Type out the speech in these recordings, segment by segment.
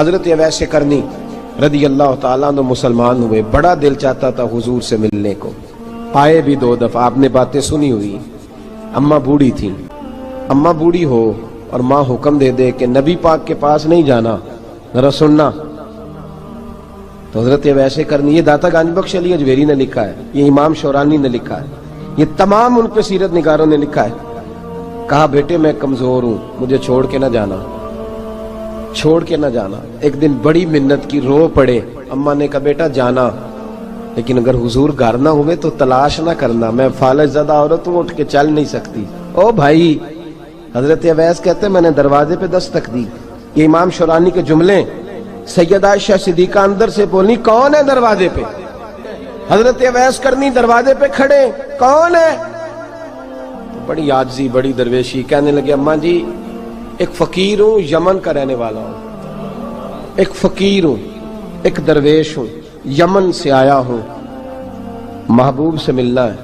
حضرت اویس کرنی رضی اللہ تعالیٰ عنہ مسلمان ہوئے، بڑا دل چاہتا تھا حضور سے ملنے کو، آئے بھی 2 دفعہ، آپ نے باتیں سنی ہوئی۔ اماں بوڑھی تھی، اماں بوڑھی ہو اور ماں حکم دے دے کہ نبی پاک کے پاس نہیں جانا، ذرا سننا، تو حضرت اویس کرنی، یہ داتا گانج بخش علی اجویری نے لکھا ہے، یہ امام شورانی نے لکھا ہے، یہ تمام ان پہ سیرت نگاروں نے لکھا ہے، کہا بیٹے میں کمزور ہوں، مجھے چھوڑ کے نہ جانا، چھوڑ کے نہ جانا۔ ایک دن بڑی منت کی، رو پڑے، اماں نے کہا بیٹا جانا، لیکن اگر حضور گھر نہ ہوئے تو تلاش نہ کرنا، میں فالج زدہ عورت ہوں، اٹھ کے چل نہیں سکتی۔ او بھائی، حضرت اویس کہتے میں نے دروازے پہ دستک دی، یہ امام شورانی کے جملے، سیدہ عائشہ صدیقہ اندر سے بولی کون ہے دروازے پہ؟ حضرت اویس کرنی دروازے پہ کھڑے، کون ہے؟ بڑی عاجزی، بڑی درویشی، کہنے لگے اماں جی ایک فقیر ہوں، یمن کا رہنے والا ہوں، ایک فقیر ہوں، ایک درویش ہوں، یمن سے آیا ہوں، محبوب سے ملنا ہے۔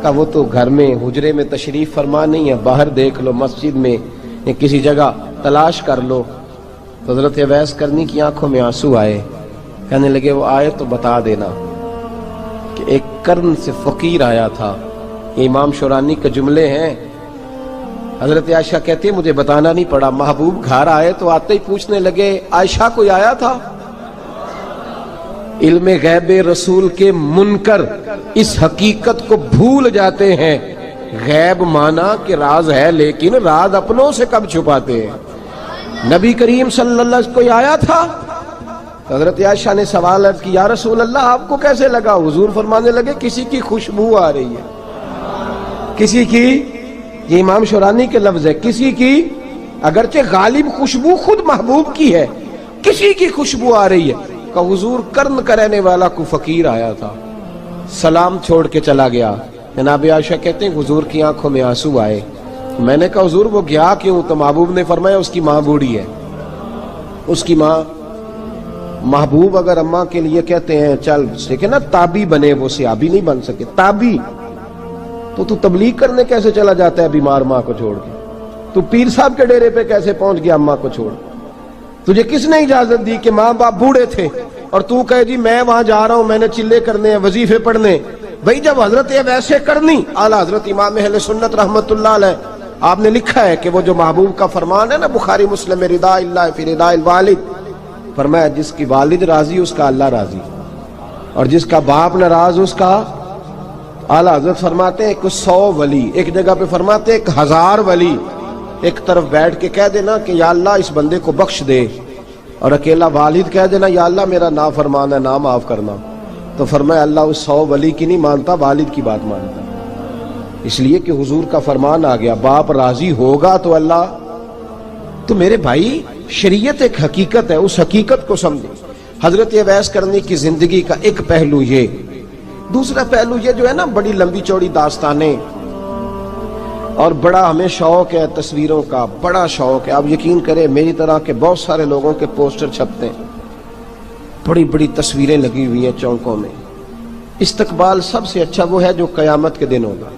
کہا وہ تو گھر میں حجرے میں تشریف فرما نہیں ہے، باہر دیکھ لو، مسجد میں یا کسی جگہ تلاش کر لو۔ تو حضرت اویس کرنی کی آنکھوں میں آنسو آئے، کہنے لگے وہ آئے تو بتا دینا کہ ایک قرن سے فقیر آیا تھا۔ یہ امام شورانی کے جملے ہیں۔ حضرت عائشہ کہتے ہیں مجھے بتانا نہیں پڑا، محبوب گھر آئے تو آتے ہی پوچھنے لگے عائشہ کوئی آیا تھا؟ علم غیب رسول کے منکر اس حقیقت کو بھول جاتے ہیں، غیب مانا کہ راز ہے لیکن راز اپنوں سے کب چھپاتے ہیں۔ نبی کریم صلی اللہ علیہ وسلم کوئی آیا تھا؟ حضرت عائشہ نے سوال عرض کی یا رسول اللہ آپ کو کیسے لگا؟ حضور فرمانے لگے کسی کی خوشبو آ رہی ہے، کسی کی، یہ امام شورانی کے لفظ ہے، کسی کی، اگرچہ غالب خوشبو خود محبوب کی ہے، کسی کی خوشبو آ رہی ہے۔ کہ حضور قرن کا رہنے والا کو فقیر آیا تھا، سلام چھوڑ کے چلا گیا۔ جناب عائشہ کہتے ہیں حضور کی آنکھوں میں آنسو آئے۔ میں نے کہا حضور وہ گیا کیوں؟ تو محبوب نے فرمایا اس کی ماں بوڑھی ہے، اس کی ماں۔ محبوب اگر اماں کے لیے کہتے ہیں چل دیکھیں نا تابی بنے، وہ صحابی نہیں بن سکے، تابی، تو تبلیغ کرنے کیسے چلا جاتا ہے بیمار ماں کو چھوڑ کے؟ تو پیر صاحب کے ڈیرے پہ کیسے پہنچ گیا اماں کو چھوڑ؟ تجھے کس نے اجازت دی کہ ماں باپ بوڑھے تھے اور تو کہے جی میں وہاں جا رہا ہوں، میں نے چلے کرنے ہیں، وظیفے پڑھنے؟ بھئی جب حضرت اویس کرنی اعلیٰ حضرت امام اہل سنت رحمت اللہ علیہ، آپ نے لکھا ہے کہ وہ جو محبوب کا فرمان ہے نا بخاری مسلم میں، رضا اللہ فی رضا الوالد، فرمایا جس کی والد راضی اس کا اللہ راضی، اور جس کا باپ ناراض اس کا اعلیٰ حضرت فرماتے ہیں 100 ولی، ایک جگہ پہ فرماتے ہیں 1000 ولی ایک طرف بیٹھ کے کہہ دینا کہ یا اللہ اس بندے کو بخش دے، اور اکیلا والد کہہ دینا یا اللہ میرا نافرمان ہے نا معاف کرنا، تو فرمایا اللہ اس 100 ولی کی نہیں مانتا، والد کی بات مانتا، اس لیے کہ حضور کا فرمان آ گیا باپ راضی ہوگا تو اللہ۔ تو میرے بھائی شریعت ایک حقیقت ہے، اس حقیقت کو سمجھیں۔ حضرت اویس کرنی کی زندگی کا ایک پہلو یہ، دوسرا پہلو یہ جو ہے نا بڑی لمبی چوڑی داستانیں، اور بڑا ہمیں شوق ہے تصویروں کا، بڑا شوق ہے۔ آپ یقین کریں میری طرح کے بہت سارے لوگوں کے پوسٹر چھپتے ہیں، بڑی بڑی تصویریں لگی ہوئی ہیں چوکوں میں۔ استقبال سب سے اچھا وہ ہے جو قیامت کے دن ہوگا۔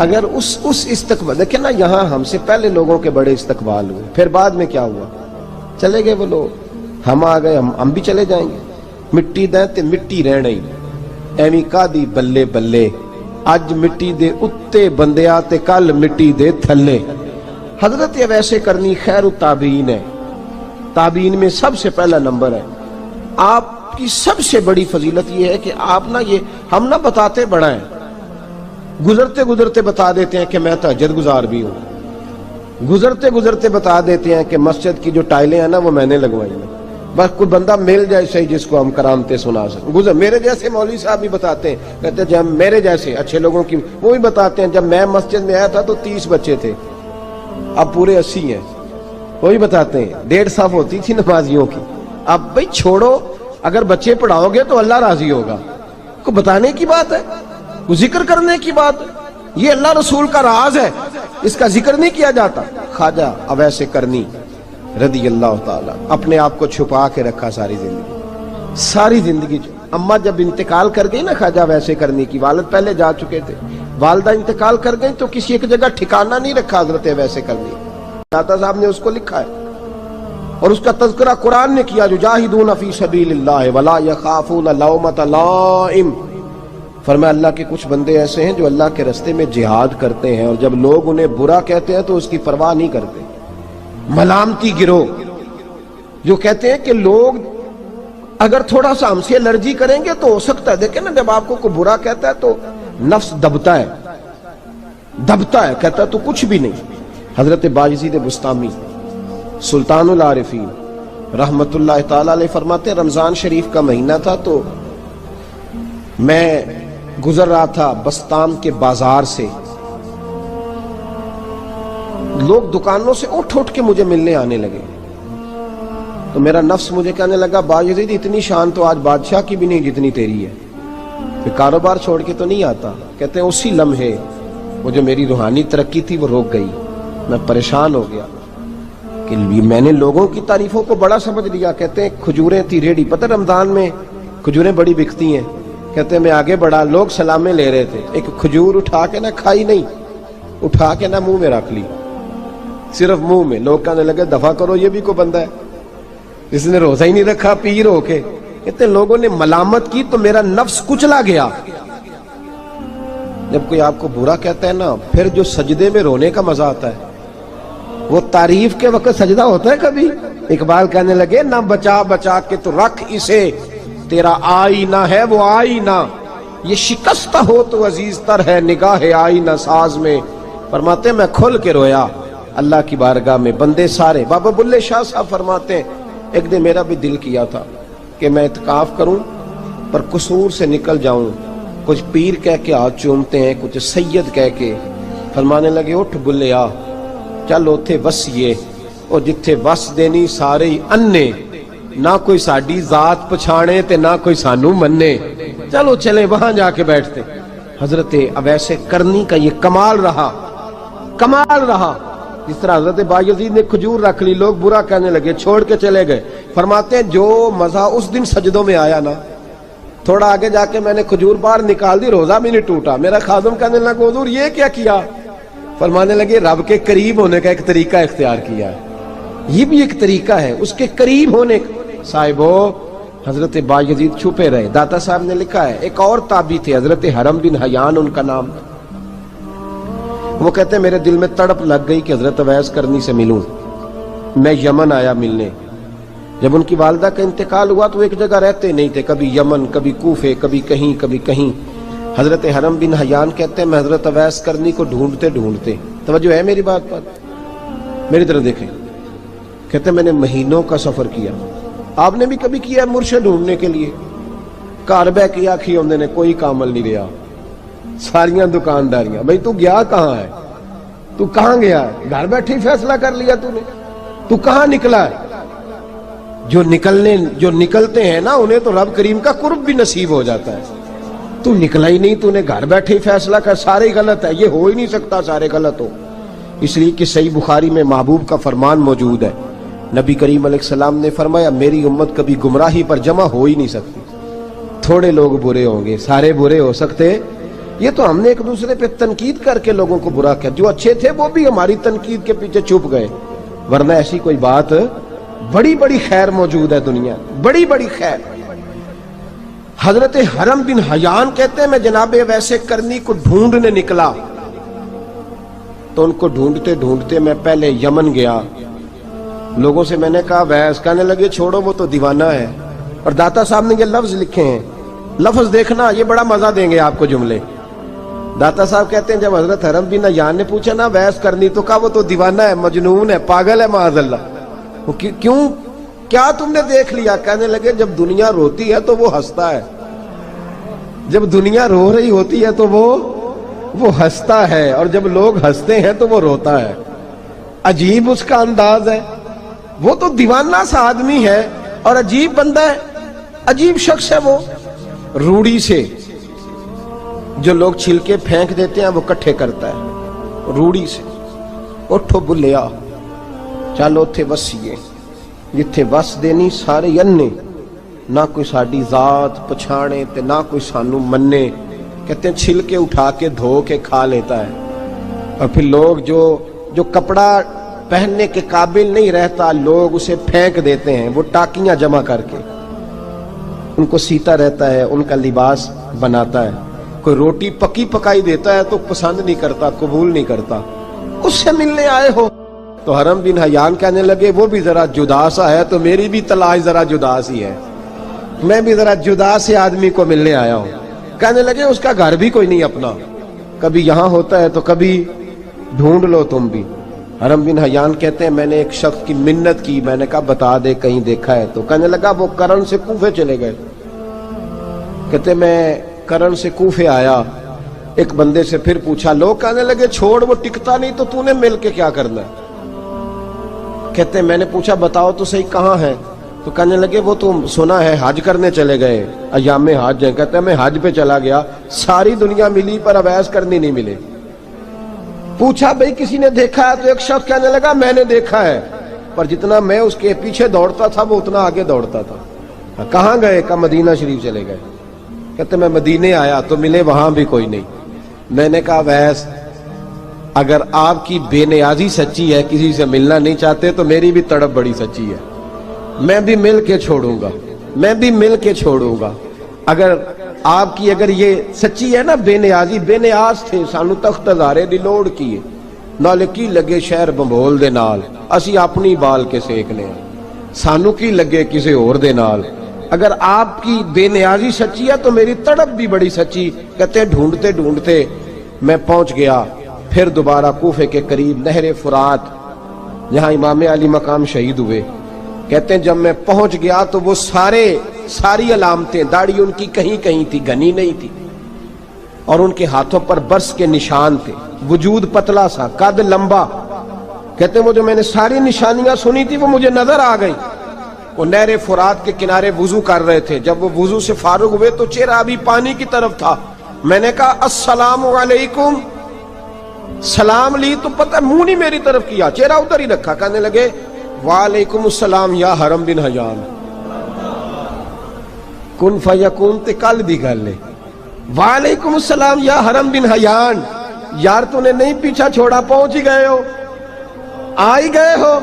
اگر اس استقبال دیکھیں نا، یہاں ہم سے پہلے لوگوں کے بڑے استقبال ہوئے، پھر بعد میں کیا ہوا؟ چلے گئے وہ لوگ، ہم آ گئے، ہم بھی چلے جائیں گے۔ مٹی دیں تے مٹی رہنا ہی ایویں کا دی بلے بلے، اج مٹی دے اتے بندیا تے کل مٹی دے تھلے۔ حضرت اویس کرنی خیر التابعین ہے، تابعین میں سب سے پہلا نمبر ہے۔ آپ کی سب سے بڑی فضیلت یہ ہے کہ آپ نا، یہ ہم نہ بتاتے بڑا ہیں، گزرتے گزرتے بتا دیتے ہیں کہ میں تہجد گزار بھی ہوں، گزرتے گزرتے بتا دیتے ہیں کہ مسجد کی جو ٹائلیں ہیں نا وہ میں نے لگوائی ہیں، بس کوئی بندہ مل جائے صحیح جس کو ہم کرامتیں سنا سکیں۔ میرے جیسے مولوی صاحب بھی بتاتے ہیں، کہتے ہیں جب میرے جیسے اچھے لوگوں کی، وہ بھی بتاتے ہیں جب میں مسجد میں آیا تھا تو 30 بچے تھے، اب پورے 80 ہیں، وہ بھی بتاتے ہیں 1.5 صف ہوتی تھی نمازیوں کی، اب بھائی چھوڑو، اگر بچے پڑھاؤ گے تو اللہ راضی ہوگا، کو بتانے کی بات ہے، وہ ذکر کرنے کی بات ہے، یہ اللہ رسول کا راز ہے، اس کا ذکر نہیں کیا جاتا۔ خواجہ اویس کرنی رضی اللہ تعالیٰ اپنے آپ کو چھپا کے رکھا ساری زندگی، ساری زندگی۔ اماں جب انتقال کر گئی نا خواجہ اویس کرنی کی، والد پہلے جا چکے تھے، والدہ انتقال کر گئی تو کسی ایک جگہ ٹھکانہ نہیں رکھا حضرت اویس کرنی، داتا صاحب نے اس کو لکھا ہے، اور اس کا تذکرہ قرآن نے کیا، جو جاہدون فی سبیل اللہ ولا یخافون لومۃ لائم، فرمایا اللہ کے کچھ بندے ایسے ہیں جو اللہ کے راستے میں جہاد کرتے ہیں اور جب لوگ انہیں برا کہتے ہیں تو اس کی پرواہ نہیں کرتے۔ ملامتی گروہ جو کہتے ہیں کہ لوگ اگر تھوڑا سا ہم سے الرجی کریں گے تو ہو سکتا ہے، دیکھیں نا جب آپ کو کوئی برا کہتا ہے تو نفس دبتا ہے، کہتا ہے تو کچھ بھی نہیں۔ حضرت بایزید بسطامی سلطان العارفین رحمت اللہ تعالی علیہ فرماتے ہیں رمضان شریف کا مہینہ تھا تو میں گزر رہا تھا بسطام کے بازار سے، لوگ دکانوں سے اٹھ کے مجھے ملنے آنے لگے تو میرا نفس مجھے کہنے لگا بایزید اتنی شان تو آج بادشاہ کی بھی نہیں جتنی تیری ہے، پھر کاروبار چھوڑ کے تو نہیں آتا۔ کہتے ہیں اسی لمحے وہ جو میری روحانی ترقی تھی وہ رک گئی، میں پریشان ہو گیا کہ میں نے لوگوں کی تعریفوں کو بڑا سمجھ لیا۔ کہتے ہیں کھجوریں تھی ریڈی، پتہ رمضان میں کھجوریں بڑی بکتی ہیں، کہتے ہیں میں آگے بڑھا، لوگ سلامیں لے رہے تھے، ایک کھجور اٹھا کے نہ کھائی نہیں، اٹھا کے نہ منہ میں رکھ لی، صرف منہ میں۔ لوگ کہنے لگے دفع کرو، یہ بھی کوئی بندہ ہے جس نے روزہ ہی نہیں رکھا پیر ہو کے۔ کہتے ہیں لوگوں نے ملامت کی تو میرا نفس کچلا گیا۔ جب کوئی آپ کو برا کہتا ہے نا، پھر جو سجدے میں رونے کا مزہ آتا ہے، وہ تعریف کے وقت سجدہ ہوتا ہے کبھی؟ اقبال کہنے لگے نہ بچا بچا کے تو رکھ اسے، تیرا آئینہ ہے وہ آئینہ، یہ شکستہ ہو تو عزیز تر ہے نگاہ آئینہ ساز میں۔ فرماتے ہیں میں کھل کے رویا اللہ کی بارگاہ میں، بندے سارے۔ بابا بلے شاہ صاحب فرماتے ہیں ایک دن میرا بھی دل کیا تھا کہ میں اعتکاف کروں پر قصور سے نکل جاؤں، کچھ پیر کہہ کے ہاتھ چومتے ہیں، کچھ سید کہہ کے۔ فرمانے لگے اٹھ بلے آ، چل اوتھے وسیے اور جتھے وس دینی سارے ہی انے، نہ کوئی ساڈی ذات پچھانے تے نہ کوئی سانو مننے، چلو چلے وہاں جا کے بیٹھتے۔ حضرت اویس کرنی کا یہ کمال رہا، جس طرح حضرت بایزید نے کھجور رکھ لی، لوگ برا کہنے لگے، چھوڑ کے چلے گئے۔ فرماتے ہیں جو مزہ اس دن سجدوں میں آیا نا، تھوڑا آگے جا کے میں نے کھجور باہر نکال دی، روزہ بھی نہیں ٹوٹا۔ میرا خادم کہنے لگا حضور یہ کیا کیا؟ فرمانے لگے رب کے قریب ہونے کا ایک طریقہ اختیار کیا ہے، یہ بھی ایک طریقہ ہے اس کے قریب ہونے کا۔ صاحبو حضرت بایزید چھپے رہے۔ داتا صاحب نے لکھا ہے ایک اور تابعی تھے حضرت حرم بن حیان ان کا نام، وہ کہتے ہیں میرے دل میں تڑپ لگ گئی کہ حضرت اویس کرنی سے ملوں۔ میں یمن آیا ملنے، جب ان کی والدہ کا انتقال ہوا تو ایک جگہ رہتے نہیں تھے، کبھی یمن، کبھی کوفے، کبھی کہیں۔ حضرت حرم بن حیان کہتے ہیں میں حضرت اویس کرنی کو ڈھونڈتے، توجہ ہے میری بات پر، میری طرف دیکھیں، کہتے ہیں میں نے مہینوں کا سفر کیا۔ آپ نے بھی کبھی کیا ہے مرشد ڈھونڈنے کے لیے؟ گھر بہ کے آکھی ہوندے نے کوئی کامل نہیں رہا، ساریاں دکانداریاں۔ بھئی تو گیا کہاں ہے؟ تو کہاں گیا ہے؟ گھر بیٹھے ہی فیصلہ کر لیا تو نے؟ تو کہاں نکلا ہے؟ جو نکلتے ہیں نا انہیں تو رب کریم کا قرب بھی نصیب ہو جاتا ہے۔ تو نکلا ہی نہیں، تو نے گھر بیٹھے ہی فیصلہ کر، سارے غلط ہے، یہ ہو ہی نہیں سکتا سارے غلط ہو۔ اس لیے کہ صحیح بخاری میں محبوب کا فرمان موجود ہے، نبی کریم علیہ السلام نے فرمایا میری امت کبھی گمراہی پر جمع ہو ہی نہیں سکتی، تھوڑے لوگ برے ہوں گے، سارے برے ہو سکتے۔ یہ تو ہم نے ایک دوسرے پہ تنقید کر کے لوگوں کو برا کیا، جو اچھے تھے وہ بھی ہماری تنقید کے پیچھے چھپ گئے، ورنہ ایسی کوئی بات، بڑی خیر موجود ہے دنیا، بڑی خیر۔ حضرت حرم بن حیان کہتے ہیں میں جناب اویس کرنی کو ڈھونڈنے نکلا تو ان کو ڈھونڈتے میں پہلے یمن گیا، لوگوں سے میں نے کہا اویس، کہنے لگے چھوڑو وہ تو دیوانہ ہے۔ اور داتا صاحب نے یہ لفظ لکھے ہیں، لفظ دیکھنا یہ بڑا مزہ دیں گے آپ کو جملے۔ داتا صاحب کہتے ہیں جب حضرت حرم بن حیان نے پوچھا نا اویس کرنی، تو کہا وہ تو دیوانہ ہے، مجنون ہے، پاگل ہے معاذ اللہ۔ کیوں؟ کیا تم نے دیکھ لیا؟ کہنے لگے جب دنیا روتی ہے تو وہ ہنستا ہے، جب دنیا رو رہی ہوتی ہے تو وہ ہنستا ہے، اور جب لوگ ہنستے ہیں تو وہ روتا ہے۔ عجیب اس کا انداز ہے، وہ تو دیوانہ سا آدمی ہے اور عجیب بندہ ہے، عجیب شخص ہے وہ۔ روڑی سے جو لوگ چھلکے پھینک دیتے ہیں وہ کٹھے کرتا ہے، روڑی سے۔ اٹھو بلیا چلو اوتھے وسیے جتھے وس دینی سارے انے، نہ کوئی ساڈی ذات پچھانے تے نہ کوئی سانو مننے۔ کہتے ہیں چھلکے اٹھا کے دھو کے کھا لیتا ہے، اور پھر لوگ جو کپڑا پہننے کے قابل نہیں رہتا، لوگ اسے پھینک دیتے ہیں، وہ ٹاکیاں جمع کر کے ان کو سیتا رہتا ہے، ان کا لباس بناتا ہے۔ کوئی روٹی پکی پکائی دیتا ہے تو پسند نہیں کرتا، قبول نہیں کرتا، اس سے ملنے آئے ہو؟ تو حرم بن حیان کہنے لگے وہ بھی ذرا جدا سا ہے تو میری بھی تلاش ذرا جدا سی ہے، میں بھی ذرا جدا سے آدمی کو ملنے آیا ہوں۔ کہنے لگے اس کا گھر بھی کوئی نہیں اپنا، کبھی یہاں ہوتا ہے تو کبھی ڈھونڈ لو تم بھی۔ حرم بن حیان کہتے ہیں میں نے ایک شخص کی منت کی، میں نے کہا بتا دے کہیں دیکھا ہے تو؟ کہنے لگا وہ کرن سے کوفے چلے گئے۔ کہتے میں کرن سے کوفے آیا، ایک بندے سے پھر پوچھا، لوگ کہنے لگے چھوڑ وہ ٹکتا نہیں تو نے مل کے کیا کرنا ہے؟ کہتے میں نے پوچھا بتاؤ تو صحیح کہاں ہے؟ تو کہنے لگے وہ تو سنا ہے حج کرنے چلے گئے، ایام حج ہیں۔ کہتے ہیں میں حج پہ چلا گیا، ساری دنیا ملی پر اویس کرنی نہیں ملے۔ پوچھا بھئی کسی نے دیکھا ہے؟ تو ایک شخص کہنے لگا میں نے دیکھا ہے، پر جتنا میں اس کے پیچھے دوڑتا تھا وہ اتنا آگے دوڑتا تھا۔ کہاں گئے؟ کہ مدینہ شریف چلے گئے۔ کہتے میں مدینے آیا تو ملے وہاں بھی کوئی نہیں۔ میں نے کہا ویس اگر آپ کی بے نیازی سچی ہے، کسی سے ملنا نہیں چاہتے، تو میری بھی تڑپ بڑی سچی ہے، میں بھی مل کے چھوڑوں گا، میں بھی مل کے چھوڑوں گا۔ اگر آپ کی اگر یہ سچی ہے نا بے نیازی، بے نیاز تھے، سانو تخت ہزارے دی لوڑ کیے، نالے کی لگے شہر بمبول دے نال، اسی اپنی بال کے سیکنے، سانو کی لگے کسی اور دے نال۔ اگر آپ کی بے نیازی سچی ہے تو میری تڑپ بھی بڑی سچی۔ کہتے ہیں ڈھونڈتے ڈھونڈتے میں پہنچ گیا، پھر دوبارہ کوفے کے قریب نہر فرات جہاں امام علی مقام شہید ہوئے۔ کہتے ہیں جب میں پہنچ گیا تو وہ ساری علامتیں، داڑھی ان کی کہیں کہیں تھی، گھنی نہیں تھی، اور ان کے ہاتھوں پر برس کے نشان تھے، وجود پتلا سا، قد لمبا۔ کہتے ہیں وہ جو میں نے ساری نشانیاں سنی تھی وہ مجھے نظر آ گئی۔ وہ نہر فرات کے کنارے وضو کر رہے تھے، جب وہ وضو سے فارغ ہوئے تو چہرہ ابھی پانی کی طرف تھا۔ میں نے کہا السلام علیکم، سلام لی تو پتہ منہ نہیں میری طرف کیا، چہرہ ادھر ہی رکھا۔ کہنے لگے وعلیکم السلام یا حرم بن حیان۔ کن فیکون تے کل دی گل ہے، وعلیکم السلام یا حرم بن حیان، یار تو نے نہیں پیچھا چھوڑا، پہنچ ہی گئے ہو، آ ہی گئے ہو۔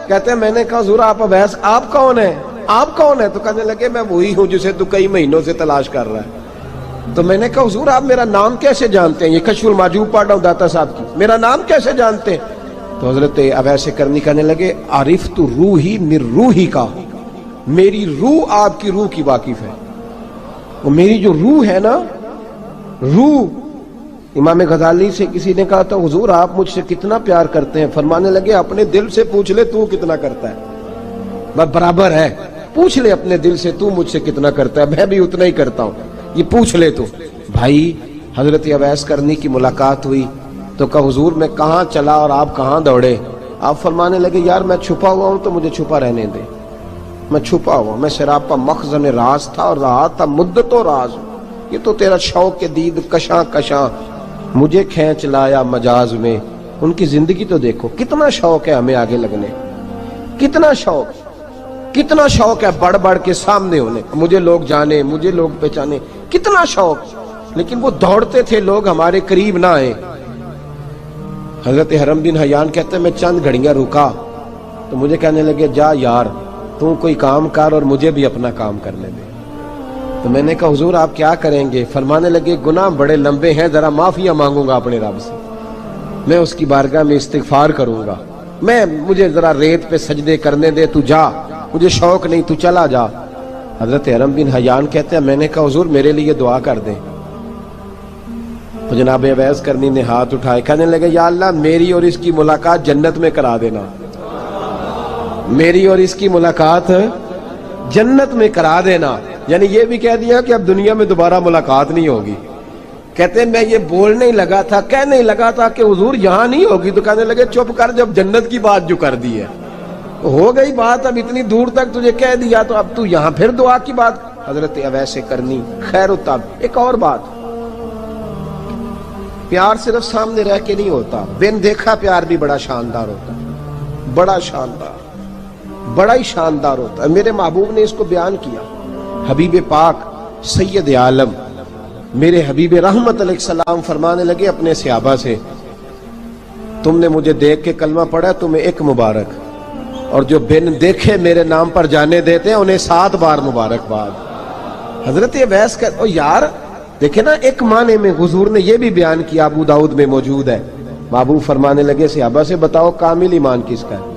کہتے ہیں میں نے کہا حضور آپ اویس آپ کون ہیں؟ آپ کون ہیں؟ تو کہنے لگے میں وہی ہوں جسے تو کئی مہینوں سے تلاش کر رہا ہے۔ تو میں نے کہا حضور آپ میرا نام کیسے جانتے ہیں؟ یہ کشف المحجوب پڑھ رہا ہوں داتا صاحب کی، میرا نام کیسے جانتے ہیں؟ تو حضرت اویس کرنی کہنے لگے عرفت روحی من روحی کا، میری روح آپ کی روح کی واقف ہے، وہ میری جو روح ہے نا، روح۔ امام غزالی سے کسی نے کہا تھا حضور آپ مجھ سے کتنا پیار کرتے ہیں؟ فرمانے لگے اپنے دل سے پوچھ لے تو کتنا کرتا ہے، بس برابر ہے، پوچھ لے اپنے دل سے تو مجھ سے کتنا کرتا ہے، میں بھی اتنا ہی کرتا ہوں، یہ پوچھ لے تو۔ بھائی حضرت اویس کرنی کی ملاقات ہوئی تو کہا حضور میں کہاں چلا اور آپ کہاں دوڑے؟ آپ فرمانے لگے یار میں چھپا ہوا ہوں تو مجھے چھپا رہنے دے، میں چھپا ہوا، میں سراپا مخزن راز تھا اور رہا تھا مدت و راز۔ یہ تو تیرا شوق کے دید کشاں کشاں مجھے کھینچ لایا مجاز میں۔ ان کی زندگی تو دیکھو، کتنا شوق ہے ہمیں آگے لگنے، کتنا شوق ہے بڑھ بڑھ کے سامنے ہونے، مجھے لوگ جانے، مجھے لوگ پہچانے، کتنا شوق، لیکن وہ دوڑتے تھے لوگ ہمارے قریب نہ آئے۔ حضرت حرم بن حیان کہتے ہیں میں چند گھڑیاں رکا تو مجھے کہنے لگے جا یار تو کوئی کام کر اور مجھے بھی اپنا کام کرنے دے۔ تو میں نے کہا حضور آپ کیا کریں گے؟ فرمانے لگے گناہ بڑے لمبے ہیں، ذرا معافیاں مانگوں گا اپنے رب سے، میں اس کی بارگاہ میں استغفار کروں گا، مجھے ذرا ریت پہ سجدے کرنے دے، تو جا، مجھے شوق نہیں، تو چلا جا۔ حضرت حرم بن حیان کہتے ہیں میں نے کہا حضور میرے لیے دعا کر دیں۔ تو جناب اویس کرنی نے ہاتھ اٹھائے، کہنے لگے یا اللہ میری اور اس کی ملاقات جنت میں کرا دینا، میری اور اس کی ملاقات جنت میں کرا دینا، یعنی یہ بھی کہہ دیا کہ اب دنیا میں دوبارہ ملاقات نہیں ہوگی۔ کہتے ہیں میں یہ بولنے ہی لگا تھا، کہنے ہی لگا تھا کہ حضور یہاں نہیں ہوگی، تو کہنے لگے چپ کر، جب جنت کی بات جو کر دی ہے ہو گئی بات، اب اتنی دور تک تجھے کہہ دیا تو اب تو یہاں پھر دعا کی بات۔ حضرت اویس کرنی خیر التاب۔ ایک اور بات، پیار صرف سامنے رہ کے نہیں ہوتا، بن دیکھا پیار بھی بڑا شاندار ہوتا، بڑا شاندار، بڑا ہی شاندار ہوتا ہے۔ میرے محبوب نے اس کو بیان کیا، حبیب پاک سید عالم میرے حبیب رحمت علیہ السلام فرمانے لگے اپنے صحابہ سے، تم نے مجھے دیکھ کے کلمہ پڑھا تمہیں ایک مبارک، اور جو بن دیکھے میرے نام پر جانے دیتے ہیں انہیں 7 بار مبارکباد۔ حضرت اویس کا یار دیکھیں نا، ایک معنی میں حضور نے یہ بھی بیان کیا، ابو داؤد میں موجود ہے۔ محبوب فرمانے لگے صحابہ سے بتاؤ کامل ایمان کس کا ہے؟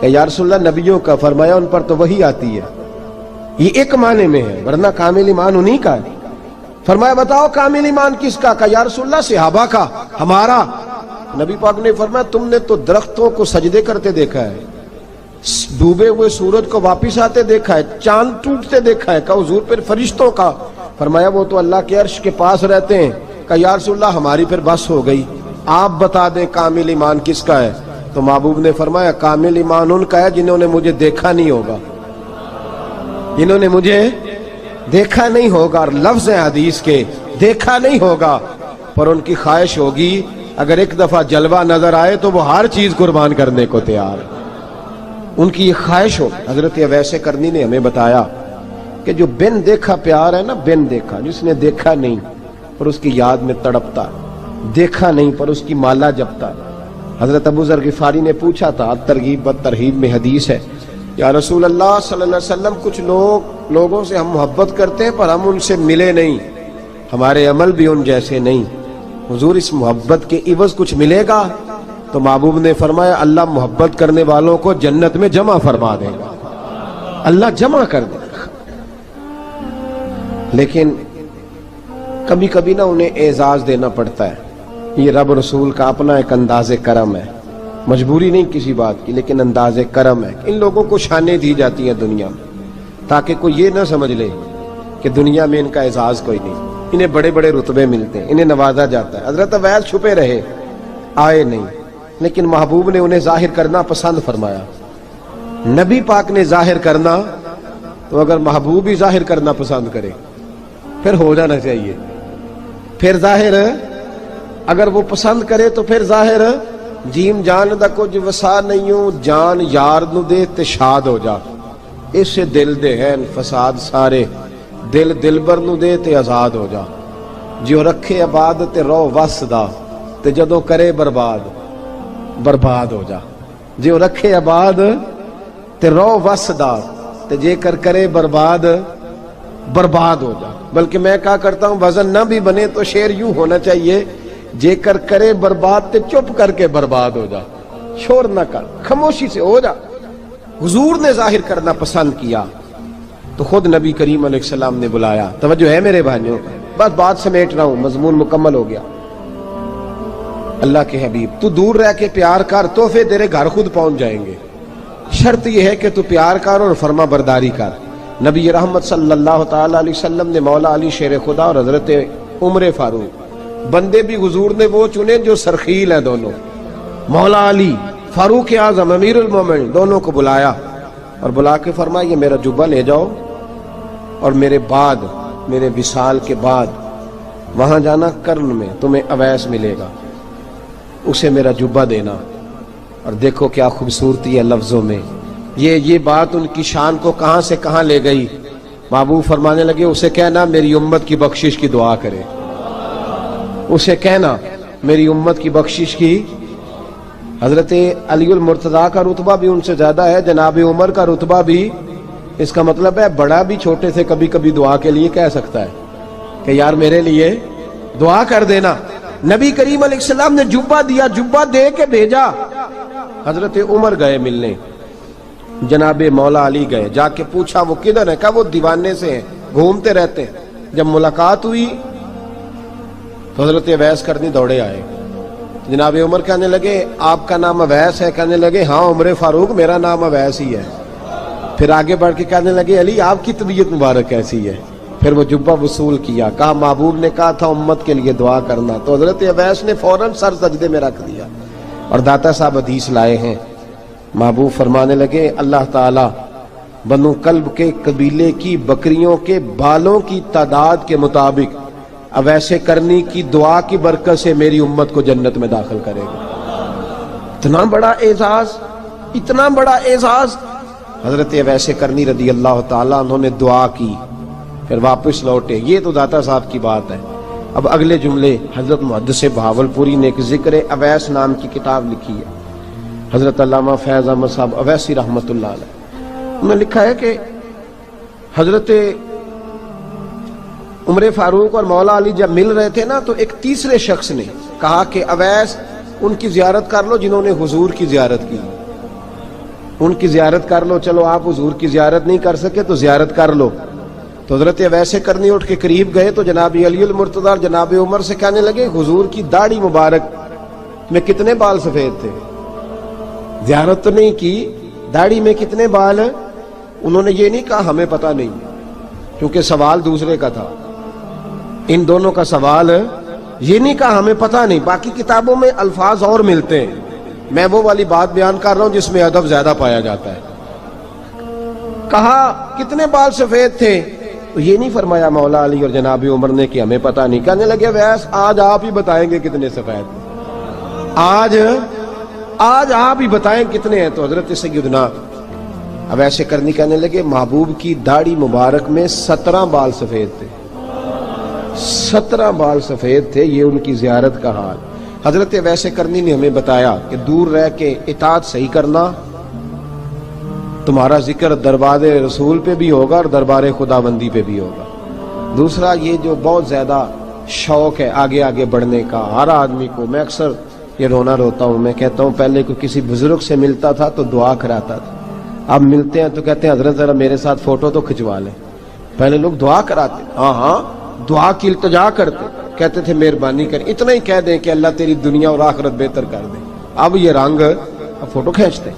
کہ یا رسول اللہ نبیوں کا۔ فرمایا ان پر تو وہی آتی ہے، یہ ایک معنی میں ہے، ورنہ کامل ایمان انہی کا ہے۔ فرمایا بتاؤ کامل ایمان کس کا؟ کہ یا رسول اللہ صحابہ کا، ہمارا۔ نبی پاک نے فرمایا تم نے تو درختوں کو سجدے کرتے دیکھا ہے، ڈوبے ہوئے سورج کو واپس آتے دیکھا ہے، چاند ٹوٹتے دیکھا ہے۔ کہ حضور پھر فرشتوں کا؟ فرمایا وہ تو اللہ کے عرش کے پاس رہتے ہیں۔ کہ یا رسول اللہ ہماری پھر بس ہو گئی، آپ بتا دیں کامل ایمان کس کا ہے؟ تو محبوب نے فرمایا کامل ایمان ان کا ہے جنہوں نے مجھے دیکھا نہیں ہوگا، جنہوں نے مجھے دیکھا نہیں ہوگا، اور لفظ ہیں حدیث کے، دیکھا نہیں ہوگا پر ان کی خواہش ہوگی اگر ایک دفعہ جلوہ نظر آئے تو وہ ہر چیز قربان کرنے کو تیار ہے، ان کی یہ خواہش ہو۔ حضرت اویس کرنی نے ہمیں بتایا کہ جو بن دیکھا پیار ہے نا، بن دیکھا، جس نے دیکھا نہیں پر اس کی یاد میں تڑپتا، دیکھا نہیں پر اس کی مالا جپتا۔ حضرت ابو ذر غفاری نے پوچھا تھا، ترغیب و ترہیب میں حدیث ہے، یا رسول اللہ صلی اللہ علیہ وسلم کچھ لوگوں سے ہم محبت کرتے ہیں پر ہم ان سے ملے نہیں، ہمارے عمل بھی ان جیسے نہیں، حضور اس محبت کے عوض کچھ ملے گا؟ تو محبوب نے فرمایا اللہ محبت کرنے والوں کو جنت میں جمع فرما دے گا، اللہ جمع کر دے گا۔ لیکن کبھی کبھی نا انہیں اعزاز دینا پڑتا ہے، یہ رب رسول کا اپنا ایک انداز کرم ہے، مجبوری نہیں کسی بات کی، لیکن انداز کرم ہے۔ ان لوگوں کو شانیں دی جاتی ہیں دنیا میں تاکہ کوئی یہ نہ سمجھ لے کہ دنیا میں ان کا اعزاز کوئی نہیں، انہیں بڑے بڑے رتبے ملتے ہیں، انہیں نوازا جاتا ہے۔ حضرت اویس چھپے رہے، آئے نہیں، لیکن محبوب نے انہیں ظاہر کرنا پسند فرمایا۔ نبی پاک نے ظاہر کرنا تو اگر محبوب ہی ظاہر کرنا پسند کرے پھر ہو جانا چاہیے، پھر ظاہر اگر وہ پسند کرے تو پھر ظاہر جیم جان دا کچھ وسا نہیں ہوں، جان یار نو دے تے شاد ہو جا، اس سے دل دے ہیں فساد سارے، دل دلبر نو دے تے آزاد ہو جا، جو رکھے آباد تے رو وس دا تے جدوں کرے برباد برباد ہو جا، جو رکھے آباد تے رو وس دا تے جے کر کرے برباد برباد ہو جا۔ بلکہ میں کہا کرتا ہوں وزن نہ بھی بنے تو شعر یوں ہونا چاہیے، جے کر کرے برباد تے چپ کر کے برباد ہو جا، شور نہ کر، خاموشی سے ہو جا۔ حضور نے ظاہر کرنا پسند کیا تو خود نبی کریم علیہ السلام نے بلایا۔ توجہ ہے میرے بھائیوں، بس بات سمیٹ رہا ہوں، مضمون مکمل ہو گیا۔ اللہ کے حبیب تو دور رہ کے پیار کر، تحفے تیرے گھر خود پہنچ جائیں گے، شرط یہ ہے کہ تو پیار کر اور فرما برداری کر۔ نبی رحمت صلی اللہ تعالی علیہ وسلم نے مولا علی شیر خدا اور حضرت عمر فاروق، بندے بھی حضور نے وہ چنے جو سرخیل ہیں دونوں، مولا علی فاروق اعظم امیر المومنین، دونوں کو بلایا اور بلا کے فرمایا یہ میرا جبہ لے جاؤ اور میرے بعد، میرے وصال کے بعد وہاں جانا کرن میں تمہیں اویس ملے گا، اسے میرا جبہ دینا۔ اور دیکھو کیا خوبصورتی ہے لفظوں میں، یہ بات ان کی شان کو کہاں سے کہاں لے گئی۔ محبوب فرمانے لگے اسے کہنا میری امت کی بخشش کی دعا کرے، اسے کہنا میری امت کی بخشش کی۔ حضرت علی المرتضیٰ کا رتبہ بھی ان سے زیادہ ہے، جناب عمر کا رتبہ بھی، اس کا مطلب ہے بڑا بھی چھوٹے سے کبھی کبھی دعا کے لیے کہہ سکتا ہے کہ یار میرے لیے دعا کر دینا۔ نبی کریم علیہ السلام نے جبہ دیا، جبہ دے کے بھیجا۔ حضرت عمر گئے ملنے، جناب مولا علی گئے، جا کے پوچھا وہ کدھر ہے؟ کہا وہ دیوانے سے ہیں، گھومتے رہتے ہیں۔ جب ملاقات ہوئی تو حضرت اویس کرنی دوڑے آئے، جناب عمر کہنے لگے آپ کا نام اویس ہے؟ کہنے لگے ہاں عمر فاروق میرا نام اویس ہی ہے۔ پھر آگے بڑھ کے کہنے لگے علی آپ کی طبیعت مبارک کیسی ہے؟ پھر وہ جبہ وصول کیا، کہا محبوب نے کہا تھا امت کے لیے دعا کرنا، تو حضرت اویس نے فوراً سر سجدے میں رکھ دیا۔ اور داتا صاحب حدیث لائے ہیں، محبوب فرمانے لگے اللہ تعالی بنو کلب کے قبیلے کی بکریوں کے بالوں کی تعداد کے مطابق اویس کرنی کی دعا کی برکت سے میری امت کو جنت میں داخل کرے گا۔ اتنا بڑا اعزاز، اتنا بڑا اعزاز۔ حضرت اویس کرنی رضی اللہ تعالیٰ انہوں نے دعا کی، پھر واپس لوٹے۔ یہ تو داتا صاحب کی بات ہے، اب اگلے جملے حضرت محدث بہاولپوری نے ایک ذکر اویس نام کی کتاب لکھی ہے، حضرت علامہ فیض احمد صاحب اویسی رحمۃ اللہ علیہ، انہوں نے لکھا ہے کہ حضرت عمر فاروق اور مولا علی جب مل رہے تھے نا تو ایک تیسرے شخص نے کہا کہ اویس ان کی زیارت کر لو جنہوں نے حضور کی زیارت کی، ان کی زیارت کر لو، چلو آپ حضور کی زیارت نہیں کر سکے تو زیارت کر لو۔ تو حضرت اویس کرنی اٹھ کے قریب گئے تو جناب علی المرتضیٰ اور جناب عمر سے کہنے لگے حضور کی داڑھی مبارک میں کتنے بال سفید تھے؟ زیارت تو نہیں کی، داڑھی میں کتنے بال؟ انہوں نے یہ نہیں کہا ہمیں پتہ نہیں، کیونکہ سوال دوسرے کا تھا، ان دونوں کا سوال یہ نہیں کہا ہمیں پتہ نہیں۔ باقی کتابوں میں الفاظ اور ملتے ہیں، میں وہ والی بات بیان کر رہا ہوں جس میں ادب زیادہ پایا جاتا ہے۔ کہا کتنے بال سفید تھے؟ تو یہ نہیں فرمایا مولا علی اور جناب عمر نے کہ ہمیں پتہ نہیں، کہنے لگے ویس آج آپ ہی بتائیں گے کتنے سفید تھے، آج آپ ہی بتائیں کتنے ہیں۔ تو حضرت سیدنا اویس کرنی کہنے لگے محبوب کی داڑھی مبارک میں 17 بال سفید تھے، 17 بال سفید تھے، یہ ان کی زیارت کا حال۔ حضرت اویس کرنی نے ہمیں بتایا کہ دور رہ کے اطاعت صحیح کرنا، تمہارا ذکر دربار رسول پہ بھی ہوگا اور دربار خداوندی پہ بھی ہوگا۔ دوسرا یہ جو بہت زیادہ شوق ہے آگے آگے بڑھنے کا ہر آدمی کو، میں اکثر یہ رونا روتا ہوں، میں کہتا ہوں پہلے کوئی کسی بزرگ سے ملتا تھا تو دعا کراتا تھا، اب ملتے ہیں تو کہتے ہیں حضرت ذرا میرے ساتھ فوٹو تو کھنچوا لیں۔ پہلے لوگ دعا کراتے، ہاں دعا کی التجا کرتے، کہتے تھے مہربانی کر، اتنا ہی کہہ دیں کہ اللہ تیری دنیا اور آخرت بہتر کر دے، اب یہ رنگ اب فوٹو کھینچتے۔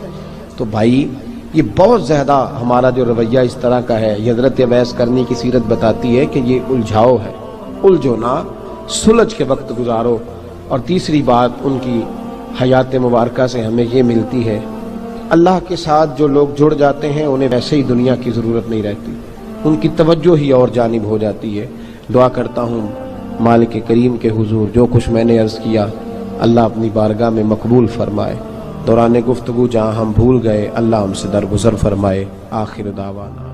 تو بھائی یہ بہت زیادہ ہمارا جو رویہ اس طرح کا ہے، یہ حضرت اویس کرنی کی سیرت بتاتی ہے کہ یہ الجھاؤ ہے، الجھو نہ، سلجھ کے وقت گزارو۔ اور تیسری بات ان کی حیات مبارکہ سے ہمیں یہ ملتی ہے، اللہ کے ساتھ جو لوگ جڑ جاتے ہیں انہیں ویسے ہی دنیا کی ضرورت نہیں رہتی، ان کی توجہ ہی اور جانب ہو جاتی ہے۔ دعا کرتا ہوں مالک کریم کے حضور جو کچھ میں نے عرض کیا اللہ اپنی بارگاہ میں مقبول فرمائے، دوران گفتگو جہاں ہم بھول گئے اللہ ہم سے درگزر فرمائے۔ آخر دعوانا